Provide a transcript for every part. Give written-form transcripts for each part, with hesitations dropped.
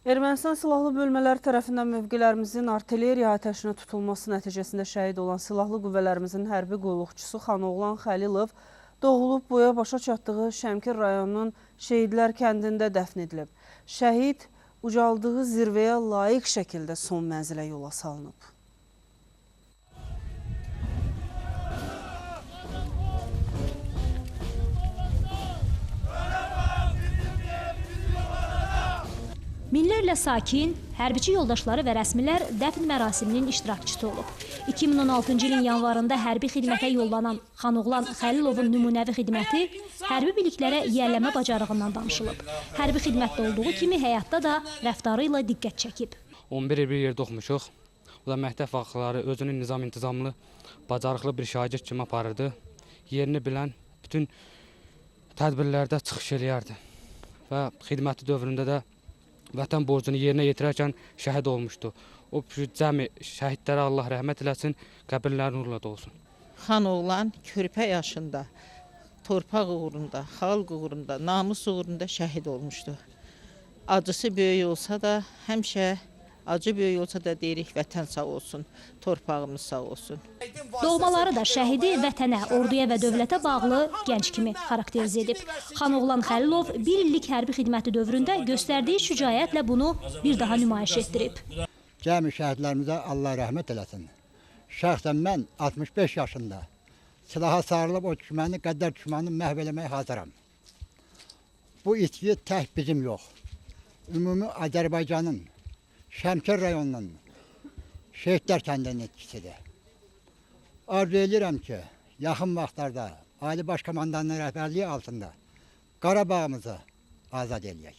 Ermənistan silahlı bölmələri tərəfindən mövqelərimizin artilleriya atəşinə tutulması nəticəsində şəhid olan silahlı qüvvələrimizin hərbi qulluqçusu Xanoğlan Xəlilov doğulub boya başa çatdığı Şəmkir rayonunun Şehidlər kəndində dəfn edilib. Şəhid ucaldığı zirvəyə layiq şəkildə son mənzilə yola salınıb. Minlərlə sakin, hərbiçi yoldaşları və rəsmilər dəfn mərasiminin iştirakçısı olub. 2016-cı ilin yanvarında hərbi xidmətə yollanan Xanoğlan Xəlilovun nümunəvi xidməti hərbi biliklərə yiyələmə bacarığından danışılıb. Hərbi xidmətdə olduğu kimi həyatda da rəftarı ilə diqqət çəkib. 11 il bir yerdə oxumuşuq. O da məktəb vaxtları özünün nizam-intizamlı, bacarıqlı bir şagird kimi aparırdı. Yerini bilən bütün tədbirlərdə çıxış eləyərdi. Və xidməti dövründə də vətən borcunu yerinə yetirərkən şəhid olmuşdu. O cəmi şəhidlərə Allah rəhmət eləsin, qəbirləri nurla dolsun. Xanoğlan körpə yaşında, torpaq uğrunda, xalq uğrunda, namus uğrunda şəhid olmuşdu. Acısı böyük olsa da, həmişə acı böyük olsa da deyirik vətən sağ olsun, torpağımız sağ olsun. Doğmaları da şəhidi vətənə, orduya və dövlətə bağlı gənc kimi xarakterizə edib. Xanoğlan Xəlilov bir illik hərbi xidməti dövründə göstərdiyi şücaətlə bunu bir daha nümayiş etdirib. Cəmi şəhidlərimizə Allah rəhmət eləsin. Şəxsən mən 65 yaşında silaha sarılıb o düşməni, qəddar düşməni məhv eləməyə hazıram. Bu itki tək bizim yox, ümumi Azərbaycanın, Şəmkir rayonunun Şehidlər kəndinin etkisidir. Arzu edirəm ki, yaxın vaxtlarda Ali Baş Komandanın rəhbərliyi altında Qarabağımızı azad eləyək.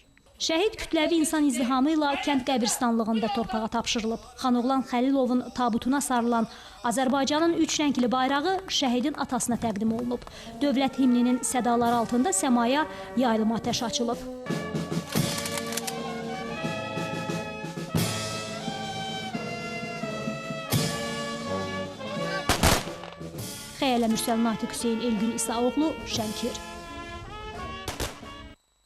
Şəhid kütləvi insan izdihamı ilə kənd qəbirstanlığında torpağa tapşırılıb. Xanoğlan Xəlilovun tabutuna sarılan Azərbaycanın 3 rəngli bayrağı şəhidin atasına təqdim olunub. Dövlət himninin sədaları altında səmaya yaylım atəş açılıb. Xəyələ Mürsəl Natiq Hüseyin Elgün İsaoğlu, Şəmkir.